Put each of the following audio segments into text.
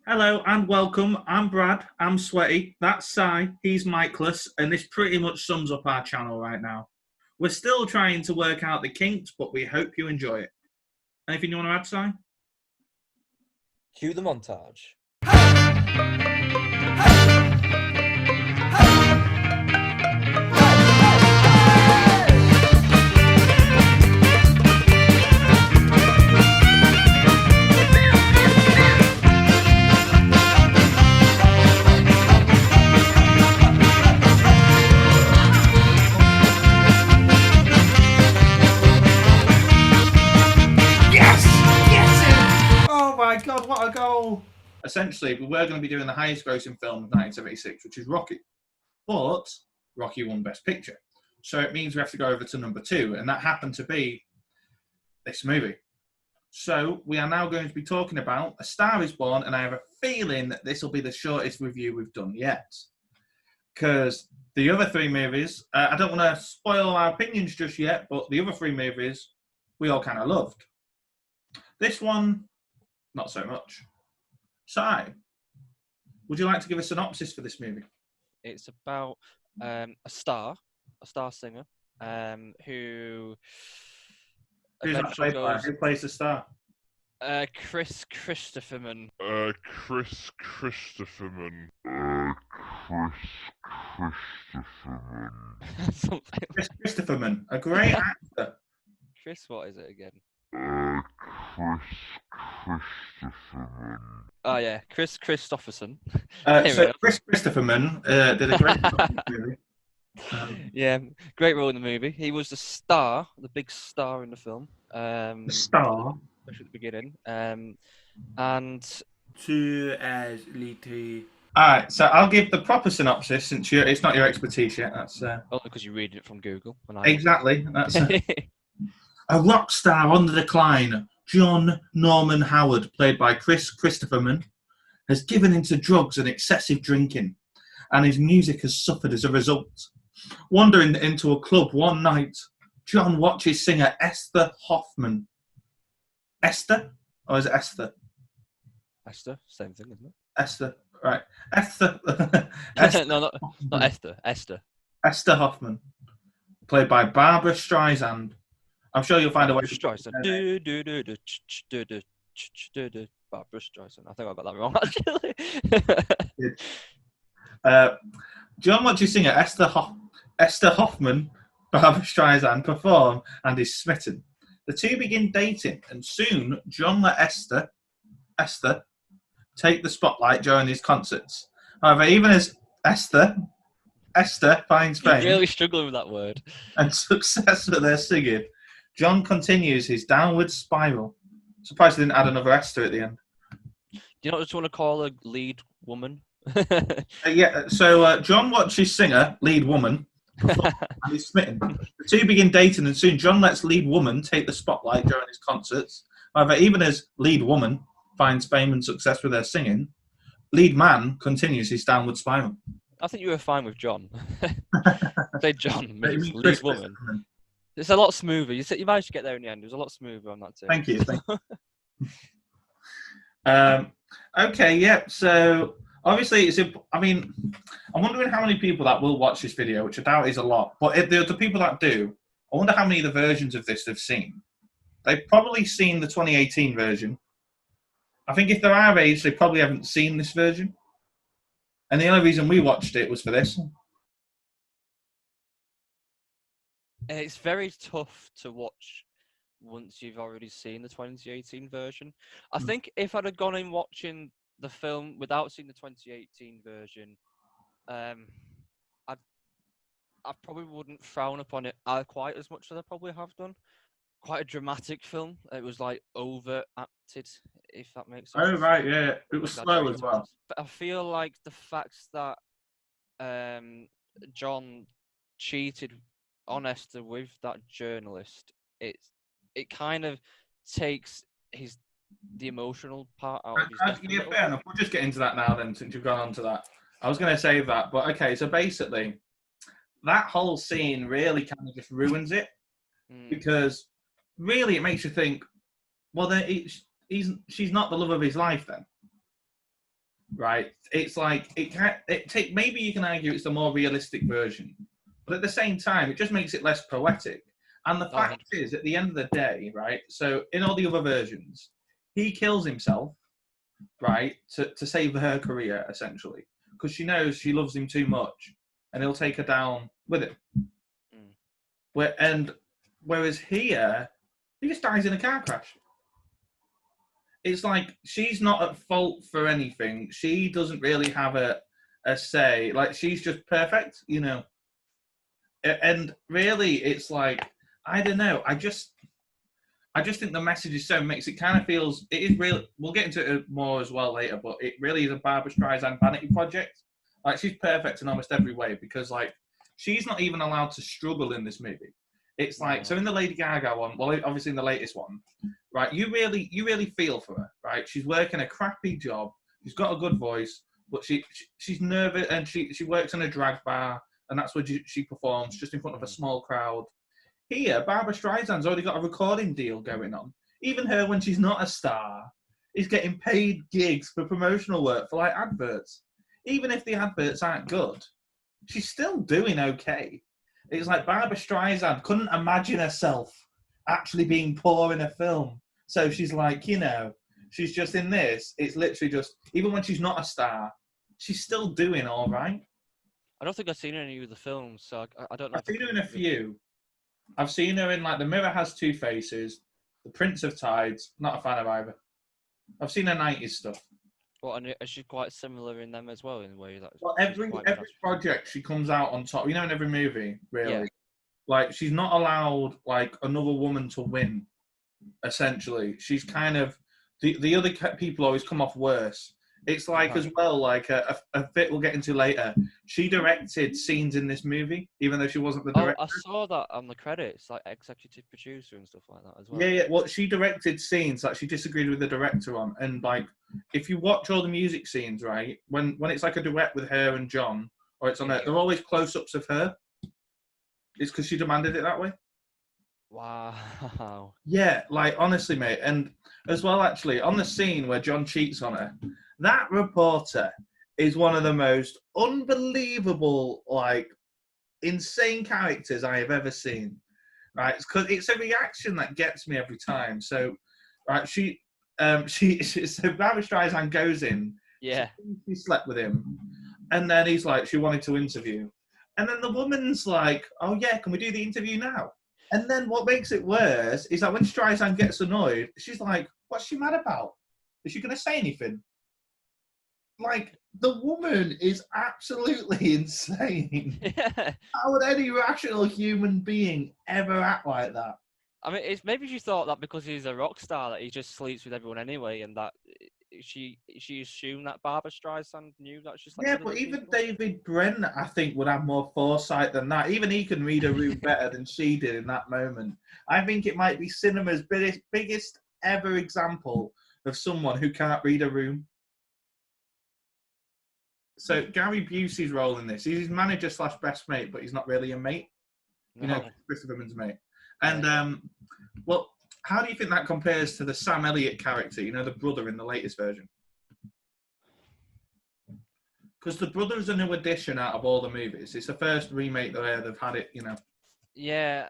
Hello and welcome. I'm Brad. I'm Sweaty. That's Si. He's Mikeless. And this pretty much sums up our channel right now. We're still trying to work out the kinks, but we hope you enjoy it. Anything you want to add, Si? Cue the montage. Oh my God, what a goal! Essentially, we were going to be doing the highest grossing film of 1976, which is Rocky. But Rocky won Best Picture. So it means we have to go over to number 2, and that happened to be this movie. So we are now going to be talking about A Star is Born, and I have a feeling that this will be the shortest review we've done yet. Because the other 3 movies, I don't want to spoil our opinions just yet, but the other 3 movies we all kind of loved. This one, not so much. Si, would you like to give a synopsis for this movie? It's about a star singer, who Who's that played by? Who plays the star? Kris Kristofferson. Kris Kristofferson. Something. Kris Kristofferson, a great actor. Chris, what is it again? Kris Kristofferson. Oh yeah, Kris Kristofferson. So Kris Kristofferson did a great job in the movie. Yeah, great role in the movie. He was the star, the big star in the film. The star, especially at the beginning. And Two as lead. All right, so I'll give the proper synopsis since it's not your expertise yet. That's only because you're reading it from Google. Exactly. That's a rock star on the decline. John Norman Howard, played by Kris Kristofferson, has given into drugs and excessive drinking, and his music has suffered as a result. Wandering into a club one night, John watches singer Esther Hoffman. Esther? Or is it Esther? Esther, same thing, isn't it? Esther, right. Esther. No, not Esther. Esther. Esther Hoffman, played by Barbara Streisand. I'm sure you'll find a way to Streisand. Barbara Streisand. I think I got that wrong, actually. John watches singer Esther Hoffman, Barbara Streisand, perform and is smitten. The two begin dating, and soon John let Esther take the spotlight during his concerts. However, even as Esther finds fame, You're really struggling with that word, and success with her singing, John continues his downward spiral. Surprised they didn't add another Esther at the end. Do you not just want to call her lead woman? So John watches singer, lead woman, and he's smitten. The two begin dating, and soon John lets lead woman take the spotlight during his concerts. However, even as lead woman finds fame and success with her singing, lead man continues his downward spiral. I think you were fine with John. Say John means lead Kris woman. Kristofferson. It's a lot smoother. You managed to get there in the end. It was a lot smoother on that too. Thank you. Okay, yeah. So obviously, I'm wondering how many people that will watch this video, which I doubt is a lot. But if the people that do, I wonder how many of the versions of this they've seen. They've probably seen the 2018 version. I think if they're our age, they probably haven't seen this version. And the only reason we watched it was for this. It's very tough to watch once you've already seen the 2018 version. I think if I'd have gone in watching the film without seeing the 2018 version, I probably wouldn't frown upon it quite as much as I probably have done. Quite a dramatic film. It was like overacted, if that makes sense. Oh, right, yeah. It was slow as well. But I feel like the fact that John cheated on Esther with that journalist, it kind of takes the emotional part out of his death. Yeah, fair enough. We'll just get into that now then, since you've gone on to that. I was going to save that, but okay, so basically, that whole scene really kind of just ruins it, because really it makes you think, well, then she's not the love of his life then. right? It's like maybe you can argue it's the more realistic version, but at the same time, it just makes it less poetic. And the Oh, fact 100%. is, at the end of the day, right? So in all the other versions, he kills himself, right, to save her career essentially, because she knows she loves him too much, and he'll take her down with him. Whereas here, he just dies in a car crash. It's like she's not at fault for anything. She doesn't really have a say. Like, she's just perfect, you know. And really, it's like, I don't know. I just think the message is so mixed. It kind of feels, it is real. We'll get into it more as well later, but it really is a Barbra Streisand vanity project. Like, she's perfect in almost every way because, like, she's not even allowed to struggle in this movie. It's like, so in the Lady Gaga one, well, obviously in the latest one, right, you really feel for her, right? She's working a crappy job. She's got a good voice, but she's nervous, and she works in a drag bar, and that's where she performs, just in front of a small crowd. Here, Barbra Streisand's already got a recording deal going on. Even her, when she's not a star, is getting paid gigs for promotional work for, like, adverts. Even if the adverts aren't good, she's still doing okay. It's like Barbra Streisand couldn't imagine herself actually being poor in a film. So she's like, you know, she's just in this. It's literally just, even when she's not a star, she's still doing all right. I don't think I've seen any of the films, so I don't know. I've seen her in a few. I've seen her in, like, The Mirror Has Two Faces, The Prince of Tides. Not a fan of either. I've seen her 90s stuff. Well, and is she quite similar in them as well, in a way that? Well, every project she comes out on top. You know, in every movie, really. Yeah. Like, she's not allowed, like, another woman to win, essentially. She's kind of, the other people always come off worse. It's like, as well, like, a bit we'll get into later, she directed scenes in this movie, even though she wasn't the director. Oh, I saw that on the credits, like executive producer and stuff like that as well. Yeah. Well, she directed scenes that she disagreed with the director on. And, like, if you watch all the music scenes, right, when it's like a duet with her and John, or it's on her, they're always close-ups of her. It's because she demanded it that way. Wow. Yeah, like, honestly, mate. And as well, actually, on the scene where John cheats on her, that reporter is one of the most unbelievable, like, insane characters I have ever seen. Right? Because it's a reaction that gets me every time. So, right, so Barbra Streisand goes in. Yeah. She slept with him. And then he's like, she wanted to interview. And then the woman's like, oh, yeah, can we do the interview now? And then what makes it worse is that when Streisand gets annoyed, she's like, what's she mad about? Is she going to say anything? Like, the woman is absolutely insane. Yeah. How would any rational human being ever act like that? I mean, it's maybe she thought that because he's a rock star that he just sleeps with everyone anyway, and that she assumed that Barbra Streisand knew that she slept with but other even people. David Brent, I think, would have more foresight than that. Even he can read a room better than she did in that moment. I think it might be cinema's biggest ever example of someone who can't read a room. So Gary Busey's role in this, he's his manager / best mate, but he's not really a mate. You know, Kristofferson's mate. And, well, how do you think that compares to the Sam Elliott character, you know, the brother in the latest version? Because the brother's a new addition out of all the movies. It's the first remake that they've had it, you know. Yeah.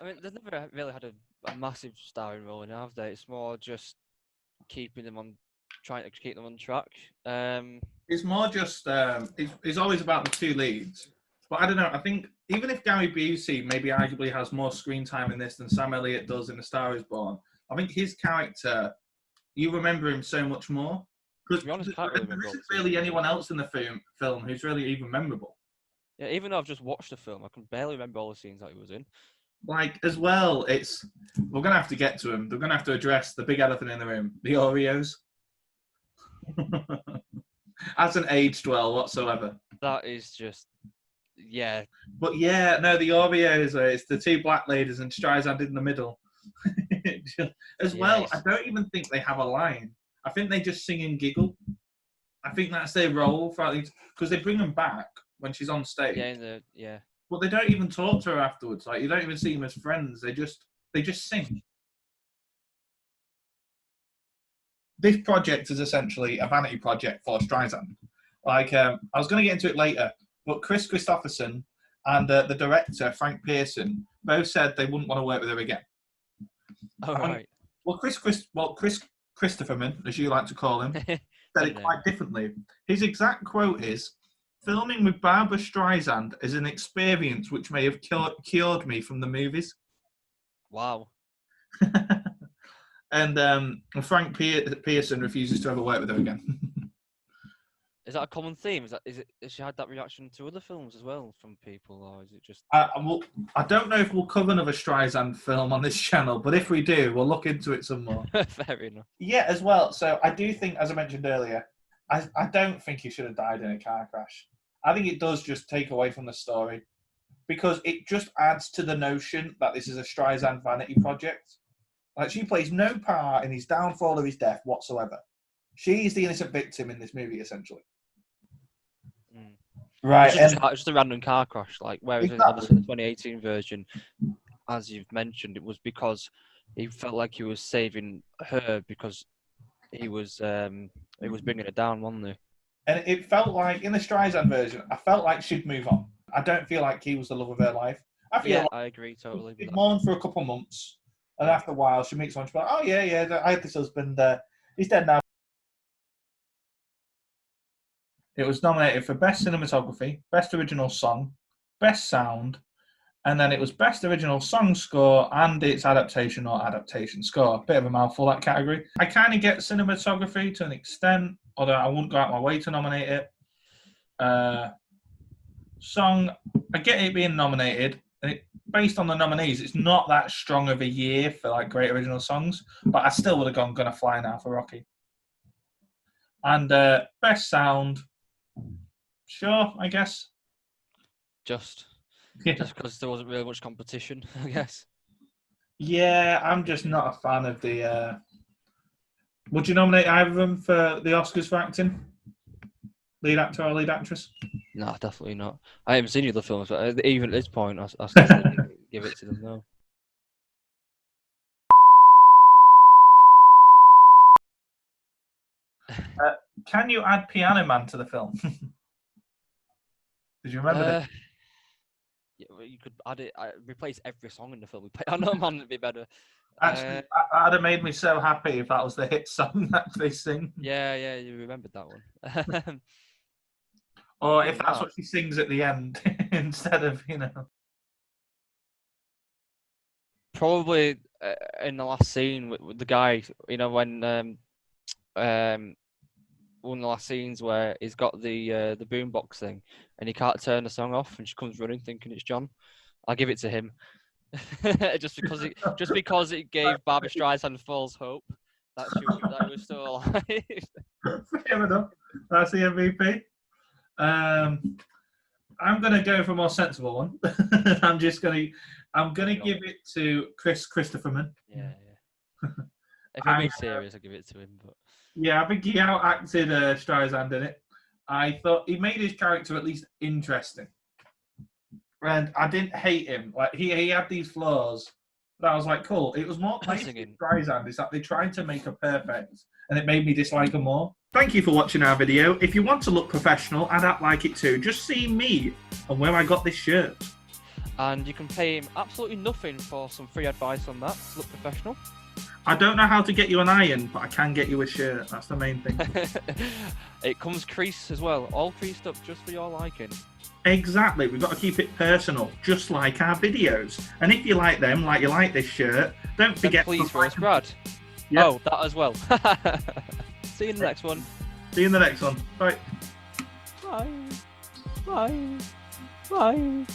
I mean, they've never really had a massive starring role in it, have they? It's more just trying to keep them on track. It's more just, it's always about the two leads. But I don't know, I think even if Gary Busey maybe arguably has more screen time in this than Sam Elliott does in A Star Is Born, I think his character, you remember him so much more. Because there isn't really anyone else in the film who's really even memorable. Yeah, even though I've just watched the film, I can barely remember all the scenes that he was in. Like, as well, we're going to have to get to him. They're going to have to address the big elephant in the room, the Oreos. Hasn't aged well whatsoever. That is just, yeah. But yeah, no, the Oreos, it's the two black ladies and Streisand in the middle. Well, I don't even think they have a line. I think they just sing and giggle. I think that's their role, because they bring them back when she's on stage. Yeah. But they don't even talk to her afterwards. Like, you don't even see them as friends. They just sing. this project is essentially a vanity project for Streisand. Like, I was going to get into it later, but Kris Kristofferson and the director, Frank Pearson, both said they wouldn't want to work with her again. Oh, right. Well, Kris Kristofferson, as you like to call him, said it quite differently. His exact quote is, "Filming with Barbra Streisand is an experience which may have cured me from the movies." Wow. And Frank Pearson refuses to ever work with her again. Is that a common theme? Has she had that reaction to other films as well from people, or is it just? I don't know if we'll cover another Streisand film on this channel, but if we do, we'll look into it some more. Fair enough. Yeah, as well. So I do think, as I mentioned earlier, I don't think he should have died in a car crash. I think it does just take away from the story, because it just adds to the notion that this is a Streisand vanity project. Like, she plays no part in his downfall or his death whatsoever. She's the innocent victim in this movie, essentially. Right, It's just a random car crash. Like, whereas obviously the 2018 version, as you've mentioned, it was because he felt like he was saving her because he was bringing her down, wasn't he? And it felt like, in the Streisand version, I felt like she'd move on. I don't feel like he was the love of her life. I agree totally. She'd mourn for a couple of months, and after a while, she meets someone, she's like, "Oh yeah, I had this husband. He's dead now." It was nominated for Best Cinematography, Best Original Song, Best Sound, and then it was Best Original Song Score and its adaptation or adaptation score. Bit of a mouthful, that category. I kind of get cinematography to an extent, although I wouldn't go out my way to nominate it. Song, I get it being nominated. And based on the nominees, it's not that strong of a year for like great original songs, but I still would have gone Gonna Fly Now for Rocky. And Best Sound, sure, I guess. Just because there wasn't really much competition, I guess. Yeah, I'm just not a fan of the... Would you nominate either of them for the Oscars for acting? Lead actor or lead actress? No, definitely not. I haven't seen the other films, but even at this point, I still give it to them now. Can you add Piano Man to the film? Did you remember that? Yeah, well, you could add it. Replace every song in the film with Piano Man. It'd be better. Actually, that'd have made me so happy if that was the hit song that they sing. Yeah, you remembered that one. Or if that's what she sings at the end instead of, Probably in the last scene with the guy, when one of the last scenes where he's got the boombox thing and he can't turn the song off, and she comes running thinking it's John. I'll give it to him, just because it gave Barbra Streisand false hope that she was still alive. Fair enough. That's the MVP. I'm gonna go for a more sensible one. I'm gonna give it to Kris Kristofferson. Yeah. If I'm being serious, I'll give it to him. But yeah, I think he out-acted Streisand in it. I thought he made his character at least interesting, and I didn't hate him. Like he had these flaws, but I was like, cool. It was more like Streisand is that they tried to make her perfect, and it made me dislike her more. Thank you for watching our video. If you want to look professional and act like it too, just see me and where I got this shirt. And you can pay him absolutely nothing for some free advice on that to look professional. I don't know how to get you an iron, but I can get you a shirt. That's the main thing. It comes creased as well, all creased up just for your liking. Exactly. We've got to keep it personal, just like our videos. And if you like them, like you like this shirt, don't forget to please voice Brad. Yep. Oh, that as well. See you in the next one. See you in the next one. Bye. Bye. Bye. Bye.